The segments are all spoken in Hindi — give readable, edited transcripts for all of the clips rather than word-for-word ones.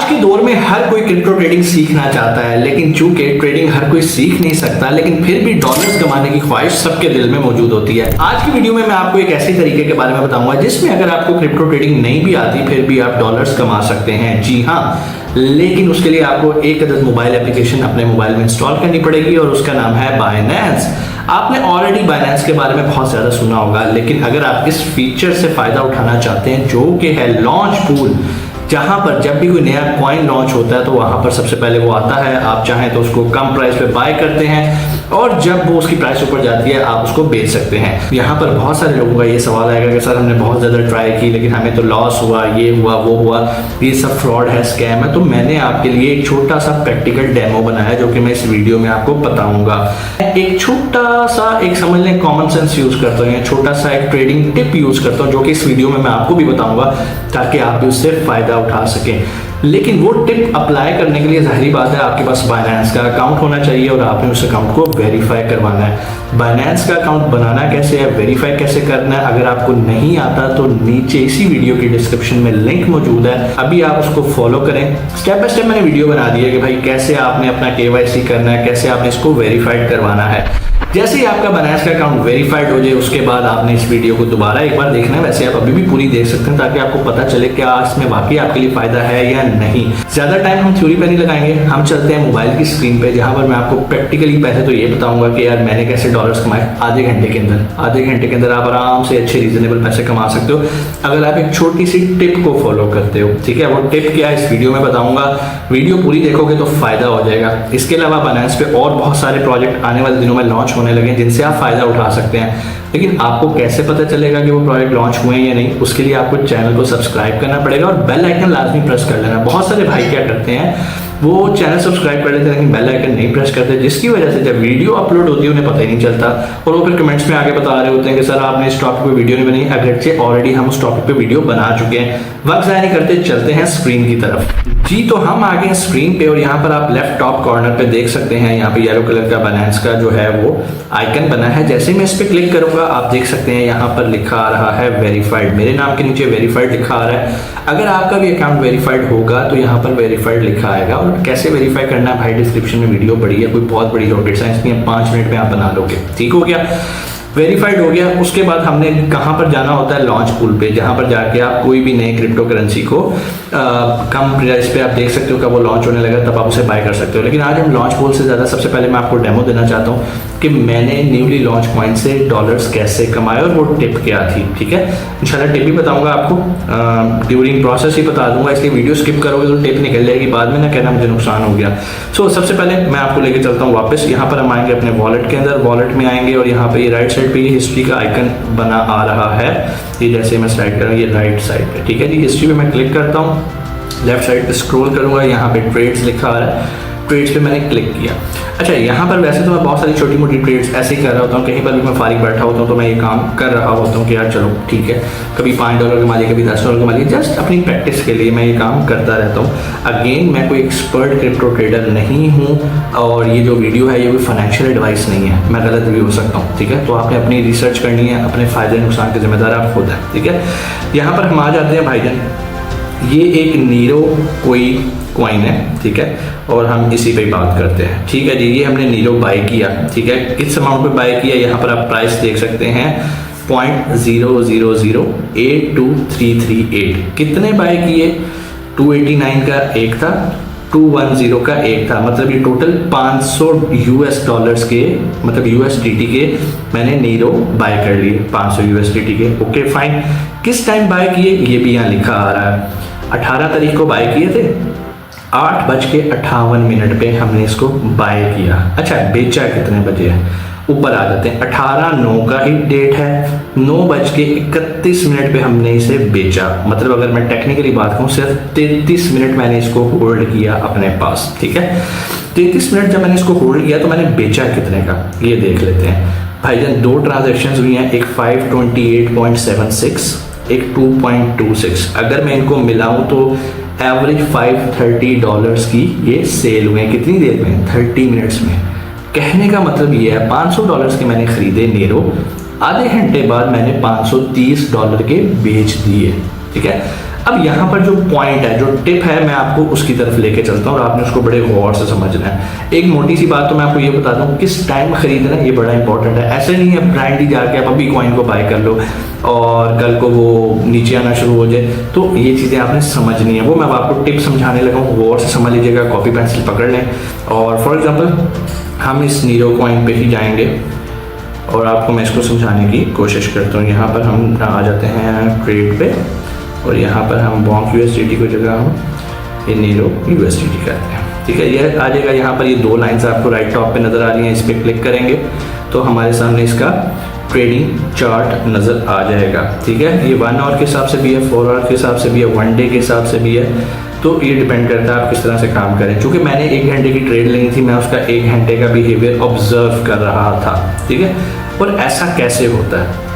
के दौर में हर कोई क्रिप्टो ट्रेडिंग सीखना चाहता है, लेकिन चूंकि ट्रेडिंग हर कोई सीख नहीं सकता, लेकिन फिर भी डॉलर्स कमाने की ख्वाहिश सबके दिल में मौजूद होती है। आज की वीडियो में मैं आपको एक ऐसी तरीके के बारे में बताऊंगा जिसमें अगर आपको क्रिप्टो ट्रेडिंग नहीं भी आती फिर भी आप डॉलर्स कमा सकते हैं। जी हाँ, लेकिन उसके लिए आपको एक अदद मोबाइल एप्लीकेशन अपने मोबाइल में इंस्टॉल करनी पड़ेगी और उसका नाम है बाइनेंस। आपने ऑलरेडी बाइनेंस के बारे में बहुत ज़्यादा सुना होगा, लेकिन अगर आप इस फीचर से फ़ायदा उठाना चाहते हैं जो कि है लॉन्च पूल, जहां पर जब भी कोई नया कॉइन लॉन्च होता है तो वहां पर सबसे पहले वो आता है, आप चाहें तो उसको कम प्राइस पे बाय करते हैं और जब वो उसकी प्राइस ऊपर जाती है आप उसको बेच सकते हैं। यहाँ पर बहुत सारे लोगों का ये सवाल आएगा कि सर हमने बहुत ज़्यादा ट्राई की लेकिन हमें तो लॉस हुआ, ये हुआ वो हुआ, ये सब फ्रॉड है, स्कैम है। तो मैंने आपके लिए एक छोटा सा प्रैक्टिकल डेमो बनाया जो कि मैं इस वीडियो में आपको बताऊंगा। एक छोटा सा एक समझ लें कॉमन सेंस यूज करता हूँ, छोटा सा एक ट्रेडिंग टिप यूज करता हूँ जो कि इस वीडियो में मैं आपको भी बताऊंगा ताकि आप भी उससे फायदा उठा सकें। लेकिन वो टिप अप्लाई करने के लिए जाहिर बात है आपके पास बाइनेंस का अकाउंट होना चाहिए और आपने उस अकाउंट को वेरीफाई करवाना है। बाइनेंस का अकाउंट बनाना कैसे है, वेरीफाई कैसे करना है, अगर आपको नहीं आता तो नीचे इसी वीडियो की डिस्क्रिप्शन में लिंक मौजूद है, अभी आप उसको फॉलो करें। स्टेप बाय स्टेप मैंने वीडियो बना दी है कि भाई कैसे आपने अपना KYC करना है, कैसे आपने इसको वेरीफाइड करवाना है। जैसे ही आपका बाइनेंस का अकाउंट वेरीफाइड हो जाए उसके बाद आपने इस वीडियो को दोबारा एक बार देखना है। वैसे आप अभी भी पूरी देख सकते हैं ताकि आपको पता चले कि इसमें वाकई आपके लिए फायदा है या नहीं। ज्यादा टाइम हम थ्योरी पे नहीं लगाएंगे, हम चलते हैं मोबाइल की स्क्रीन पे जहां पर मैं आपको प्रैक्टिकली पहले तो ये बताऊंगा कि यार मैंने कैसे डॉलर्स कमाए। आधे घंटे के अंदर आप आराम से अच्छे रीजनेबल पैसे कमा सकते हो अगर आप एक छोटी सी टिप को फॉलो करते हो। ठीक है, वो टिप क्या है इस वीडियो में बताऊंगा, वीडियो पूरी देखोगे तो फायदा हो जाएगा। इसके अलावा बाइनेंस पे और बहुत सारे प्रोजेक्ट आने वाले दिनों में लॉन्च होने लगे जिनसे आप फायदा उठा सकते हैं, लेकिन आपको कैसे पता चलेगा कि वो प्रोजेक्ट लॉन्च हुए हैं या नहीं, उसके लिए आपको चैनल को सब्सक्राइब करना पड़ेगा और बेल आइकन लाजमी प्रेस कर लेना। बहुत सारे भाई क्या करते हैं, वो चैनल सब्सक्राइब कर लेते हैं लेकिन बेल आइकन नहीं प्रेस करते, जिसकी वजह से जब वीडियो अपलोड होती है उन्हें पता ही नहीं चलता और वो फिर कमेंट्स में आगे बता रहे होते हैं कि सर आपने इस टॉपिक पे वीडियो नहीं बनाई, अगरचे ऑलरेडी हम उस टॉपिक पे वीडियो बना चुके हैं। वक्त ज़ाया नहीं करते, चलते हैं स्क्रीन की तरफ। जी तो हम आ गए हैं स्क्रीन पे और यहाँ पर आप लेफ्ट टॉप कॉर्नर पे देख सकते हैं, यहाँ पे येलो कलर का बाइनेंस का जो है वो आइकन बना है। जैसे मैं इस पे क्लिक करूंगा आप देख सकते हैं यहाँ पर लिखा आ रहा है वेरीफाइड, मेरे नाम के नीचे वेरीफाइड लिखा आ रहा है। अगर आपका भी अकाउंट वेरीफाइड होगा तो यहाँ पर वेरीफाइड लिखा आएगा और कैसे वेरीफाई करना है भाई डिस्क्रिप्शन में वीडियो पड़ी है, कोई बहुत बड़ी रॉकेट साइंस नहीं है, 5 मिनट में आप बना लोगे। ठीक हो गया, वेरीफाइड हो गया। उसके बाद हमने कहाँ पर जाना होता है, लॉन्च पूल पे, जहाँ पर जाके आप कोई भी नए क्रिप्टो करेंसी को कम प्राइस पे आप देख सकते हो कब वो लॉन्च होने लगा तब आप उसे बाय कर सकते हो। लेकिन आज हम लॉन्च पूल से ज़्यादा सबसे पहले मैं आपको डेमो देना चाहता हूँ कि मैंने न्यूली लॉन्च कॉइन से डॉलर्स कैसे कमाए और वो टिप क्या थी। ठीक है, इंशाल्लाह टिप भी बताऊंगा आपको, ड्यूरिंग प्रोसेस ही बता दूंगा, इसलिए वीडियो स्किप करोगे तो टिप निकल जाएगी, बाद में ना कहना मुझे नुकसान हो गया। सबसे पहले मैं आपको लेके चलता हूँ वापस, यहाँ पर हम आएंगे अपने वॉलेट के अंदर, वॉलेट में आएंगे और यहाँ पे ये राइट साइड पे ये हिस्ट्री का आइकन बना आ रहा है, ये जैसे मैं स्लाइड कर रहा हूँ ये राइट साइड पे। ठीक है जी, हिस्ट्री पे मैं क्लिक करता हूँ, लेफ्ट साइड पे स्क्रॉल करूंगा, यहाँ पे ट्रेड्स लिखा आ रहा है, ट्रेड्स पे मैंने क्लिक किया। अच्छा, यहाँ पर वैसे तो मैं बहुत सारी छोटी मोटी ट्रेड्स ऐसे ही कर रहा होता हूँ, कहीं पर भी मैं फारिग बैठा होता हूँ तो मैं ये काम कर रहा होता हूँ कि यार चलो ठीक है, कभी $5 कमा लिया, कभी $10 कमा लिया, जस्ट अपनी प्रैक्टिस के लिए मैं ये काम करता रहता हूँ। अगेन मैं कोई एक्सपर्ट क्रिप्टो ट्रेडर नहीं हूँ और ये जो वीडियो है ये कोई फाइनेंशियल एडवाइस नहीं है, मैं गलत भी हो सकता हूँ। ठीक है, तो आपने अपनी रिसर्च करनी है, अपने फायदे नुकसान के जिम्मेदार आप खुद हैं। ठीक है, यहाँ पर हम आ जाते हैं भाईजान, ये एक नीरो कोई कॉइन है। ठीक है, और हम इसी पे बात करते हैं। ठीक है जी, ये हमने नीरो बाय किया। ठीक है, किस अमाउंट पे बाय किया, यहाँ पर आप प्राइस देख सकते हैं 0.00082338। कितने बाय किए, 289 का एक था, 210 का एक था, मतलब ये टोटल $500 के, मतलब USDT के मैंने नीरो बाय कर लिए, 500 USDT के। ओके फाइन, किस टाइम बाय किए ये भी यहाँ लिखा आ रहा है, 18 तारीख को बाय किए थे, 8:58 पे हमने इसको बाय किया। अच्छा, बेचा कितने बजे है, ऊपर आ जाते हैं, 18/9 का ही डेट है, 9:31 पे हमने इसे बेचा। मतलब अगर मैं टेक्निकली बात करूँ सिर्फ 33 मिनट मैंने इसको होल्ड किया अपने पास। ठीक है, 33 मिनट जब मैंने इसको होल्ड किया तो मैंने बेचा कितने का ये देख लेते हैं भाईजान। 2 ट्रांजेक्शन हुई हैं, एक 528.76, एक 2.26। अगर मैं इनको मिलाऊं तो एवरेज $530 की ये सेल हुए हैं। कितनी देर में, 30 मिनट्स में। कहने का मतलब ये है $500 के मैंने खरीदे नीरो, आधे घंटे बाद मैंने $530 के बेच दिए। ठीक है, अब यहाँ पर जो पॉइंट है, जो टिप है, मैं आपको उसकी तरफ लेके चलता हूँ और आपने उसको बड़े गौर से समझना है। एक मोटी सी बात तो मैं आपको ये बता दूँ, किस टाइम खरीदना ये बड़ा इंपॉर्टेंट है। ऐसे नहीं है ब्रांड ही जाके आप अभी कॉइन को बाय कर लो और कल को वो नीचे आना शुरू हो जाए, तो ये चीज़ें आपने समझनी है। वो मैं आपको टिप समझाने लगा हूँ, गौर से समझ लीजिएगा, कॉपी पेंसिल पकड़ लें। और फॉर एग्जाम्पल हम इस नीरो कॉइन पे ही जाएंगे और आपको मैं इसको समझाने की कोशिश करता हूँ। यहाँ पर हम आ जाते हैं ट्रेड पे और यहाँ पर हम बॉन्क यूएसडीटी को जगह हम ये नीरो यूएसडीटी करते हैं, ठीक है। ये आ जाएगा यहाँ पर, ये दो लाइंस आपको राइट टॉप पे नज़र आ रही हैं, इस पर क्लिक करेंगे तो हमारे सामने इसका ट्रेडिंग चार्ट नज़र आ जाएगा, ठीक है। ये 1 आवर के हिसाब से भी है, 4 आवर के हिसाब से भी है, 1 डे के हिसाब से भी है, तो ये डिपेंड करता है आप किस तरह से काम करें। क्योंकि मैंने 1 घंटे की ट्रेड लेनी थी, मैं उसका 1 घंटे का बिहेवियर ऑब्जर्व कर रहा था, ठीक है। और ऐसा कैसे होता है,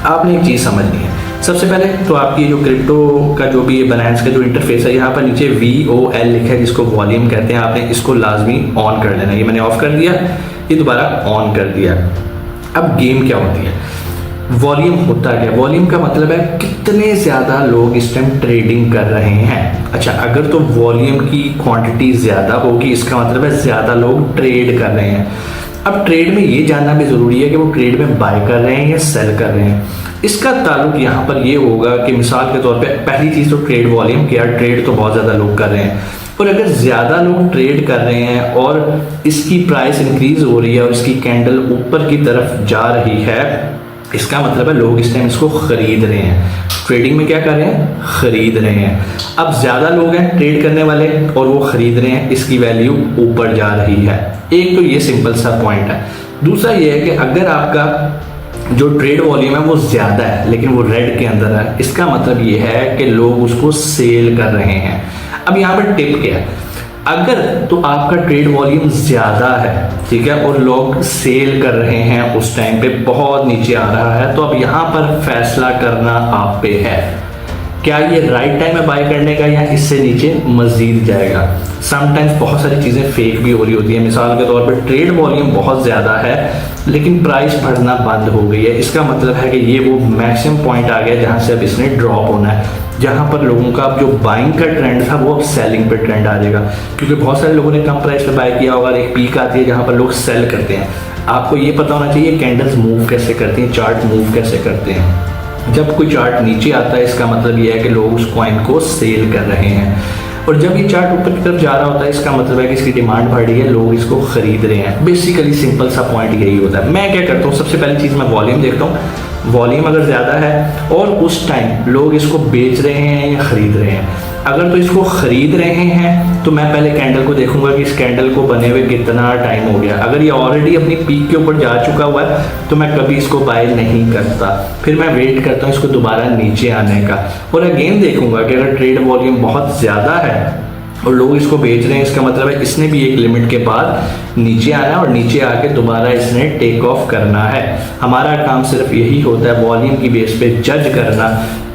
आपने एक चीज़ समझनी है। सबसे पहले तो आपकी जो क्रिप्टो का जो भी बाइनेंस का जो इंटरफेस है, यहाँ पर नीचे VOL लिखा है जिसको वॉल्यूम कहते हैं, आपने इसको लाजमी ऑन कर लेना। ये मैंने ऑफ कर दिया, ये दोबारा ऑन कर दिया। अब गेम क्या होती है, वॉल्यूम होता क्या? वॉल्यूम का मतलब है कितने ज़्यादा लोग इस टाइम ट्रेडिंग कर रहे हैं। अच्छा, अगर तो वॉल्यूम की क्वांटिटी ज़्यादा होगी, इसका मतलब है ज़्यादा लोग ट्रेड कर रहे हैं। अब ट्रेड में ये जानना भी ज़रूरी है कि वो ट्रेड में बाय कर रहे हैं या सेल कर रहे हैं। इसका ताल्लुक यहाँ पर ये होगा कि मिसाल के तौर पे पहली चीज़ तो ट्रेड वॉल्यूम, कि यार ट्रेड तो बहुत ज़्यादा लोग कर रहे हैं, और अगर ज़्यादा लोग ट्रेड कर रहे हैं और इसकी प्राइस इंक्रीज हो रही है और इसकी कैंडल ऊपर की तरफ जा रही है, इसका मतलब है लोग इस टाइम इसको खरीद रहे हैं। ट्रेडिंग में क्या कर रहे हैं, खरीद रहे हैं। अब ज़्यादा लोग हैं ट्रेड करने वाले और वो खरीद रहे हैं, इसकी वैल्यू ऊपर जा रही है। एक तो ये सिंपल सा पॉइंट है। दूसरा ये है कि अगर आपका जो ट्रेड वॉल्यूम है वो ज़्यादा है लेकिन वो रेड के अंदर है, इसका मतलब ये है कि लोग उसको सेल कर रहे हैं। अब यहाँ पर टिप क्या है, अगर तो आपका ट्रेड वॉल्यूम ज़्यादा है, ठीक है, और लोग सेल कर रहे हैं, उस टाइम पे बहुत नीचे आ रहा है, तो अब यहाँ पर फैसला करना आप पे है, क्या ये राइट टाइम है बाय करने का या इससे नीचे मजीद जाएगा। समटाइम्स बहुत सारी चीज़ें फेक भी हो रही होती है। मिसाल के तौर पर ट्रेड वॉल्यूम बहुत ज़्यादा है लेकिन प्राइस बढ़ना बंद हो गई है, इसका मतलब है कि ये वो मैक्सिमम पॉइंट आ गया जहाँ से अब इसने ड्रॉप होना है, जहाँ पर लोगों का जो बाइंग का ट्रेंड था वो अब सेलिंग पे ट्रेंड आ जाएगा। क्योंकि बहुत सारे लोगों ने कम प्राइस पे बाय किया होगा, एक पीक आती है जहाँ पर लोग सेल करते हैं। आपको ये पता होना चाहिए कैंडल्स मूव कैसे करती हैं, चार्ट मूव कैसे करते हैं। जब कोई चार्ट नीचे आता है इसका मतलब ये है कि लोग उस कॉइन को सेल कर रहे हैं, और जब ये चार्ट ऊपर की तरफ जा रहा होता है इसका मतलब है कि इसकी डिमांड बढ़ रही है, लोग इसको खरीद रहे हैं। बेसिकली सिंपल सा पॉइंट यही होता है। मैं क्या करता हूँ, सबसे पहली चीज़ मैं वॉल्यूम देखता हूँ। वॉल्यूम अगर ज़्यादा है और उस टाइम लोग इसको बेच रहे हैं या खरीद रहे हैं, अगर तो इसको खरीद रहे हैं तो मैं पहले कैंडल को देखूंगा कि इस कैंडल को बने हुए कितना टाइम हो गया। अगर ये ऑलरेडी अपनी पीक के ऊपर जा चुका हुआ है तो मैं कभी इसको बाय नहीं करता, फिर मैं वेट करता हूँ इसको दोबारा नीचे आने का, और अगेन देखूंगा कि अगर ट्रेड वॉल्यूम बहुत ज़्यादा है और लोग इसको बेच रहे हैं, इसका मतलब है इसने भी एक लिमिट के बाद नीचे आना है और नीचे आके दोबारा इसने टेक ऑफ करना है। हमारा काम सिर्फ यही होता है वॉल्यूम की बेस पे जज करना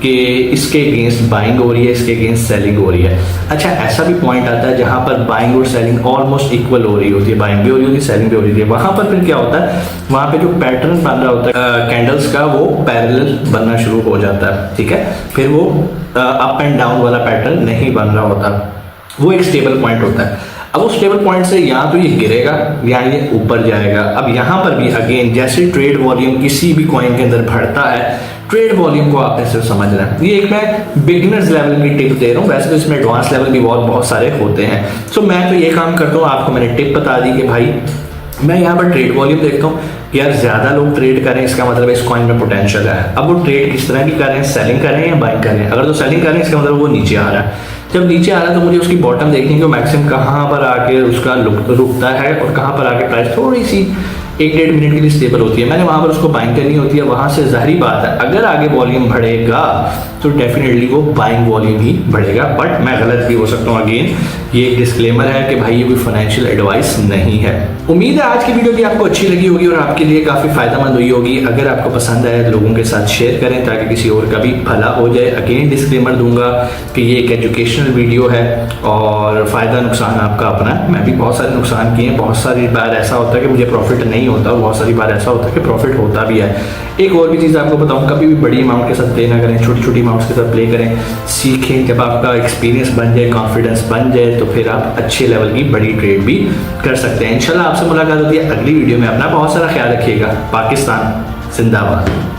कि इसके अगेंस्ट बाइंग हो रही है, इसके अगेंस्ट सेलिंग हो रही है। अच्छा, ऐसा भी पॉइंट आता है जहां पर बाइंग और सेलिंग ऑलमोस्ट इक्वल हो रही होती है, बाइंग भी हो रही होती है, सेलिंग भी हो रही है। वहां पर फिर क्या होता है, वहां पे जो पैटर्न बन रहा होता है कैंडल्स का, वो पैरेलल बनना शुरू हो जाता है, ठीक है। फिर वो अप एंड डाउन वाला पैटर्न नहीं बन रहा होता, वो एक स्टेबल पॉइंट होता है। अब उस स्टेबल पॉइंट से यहाँ तो ये गिरेगा या ये ऊपर जाएगा। अब यहाँ पर भी अगेन जैसे ट्रेड वॉल्यूम किसी भी कॉइन के अंदर बढ़ता है, ट्रेड वॉल्यूम को आपने सिर्फ समझना है। ये एक मैं बिगिनर्स लेवल की टिप दे रहा हूँ, वैसे तो इसमें एडवांस लेवल भी बहुत सारे होते हैं। सो मैं तो ये काम करता हूँ, आपको मैंने टिप बता दी कि भाई मैं यहाँ पर ट्रेड वॉल्यूम देखता हूँ, यार ज़्यादा लोग ट्रेड करें इसका मतलब इस कॉइन में पोटेंशियल है। अब वो ट्रेड किस तरह की कर रहे हैं, सेलिंग कर रहे हैं या बाइंग कर रहे हैं। अगर तो सेलिंग कर रहे हैं इसका मतलब वो नीचे आ रहा है। जब नीचे आ रहा है तो मुझे उसकी बॉटम देखनी है कि मैक्सिमम कहाँ पर आके उसका रुकता है और कहाँ पर आके प्राइस थोड़ी सी 1-1.5 मिनट के लिए स्टेबल होती है, मैंने वहाँ पर उसको बाइंग करनी होती है। वहाँ से जाहिर बात है अगर आगे वॉल्यूम बढ़ेगा तो डेफिनेटली वो बाइंग वॉल्यूम ही बढ़ेगा, बट मैं गलत भी हो सकता हूँ। अगेन ये एक डिस्क्लेमर है कि भाई ये कोई फाइनेंशियल एडवाइस नहीं है। उम्मीद है आज की वीडियो भी आपको अच्छी लगी होगी और आपके लिए काफ़ी फायदेमंद हुई होगी। अगर आपको पसंद आए तो लोगों के साथ शेयर करें ताकि किसी और का भी भला हो जाए। अगेन डिस्क्लेमर दूंगा कि ये एक एजुकेशनल वीडियो है और फ़ायदा नुकसान आपका अपना है। मैं भी बहुत सारे नुकसान किए हैं, बहुत सारी बार ऐसा होता है कि मुझे प्रॉफिट नहीं नहीं होता, बहुत सारी बार ऐसा होता है कि प्रॉफिट होता भी है। एक और भी चीज़ आपको बताऊँ, कभी भी बड़ी अमाउंट के साथ प्ले ना करें, छोटी छोटी अमाउंट्स के साथ प्ले करें, सीखें। जब आपका एक्सपीरियंस बन जाए, कॉन्फिडेंस बन जाए, तो फिर आप अच्छे लेवल की बड़ी ट्रेड भी कर सकते हैं। इंशाल्लाह आपसे मुलाकात होती है अगली वीडियो में। अपना बहुत सारा ख्याल रखिएगा। पाकिस्तान जिंदाबाद।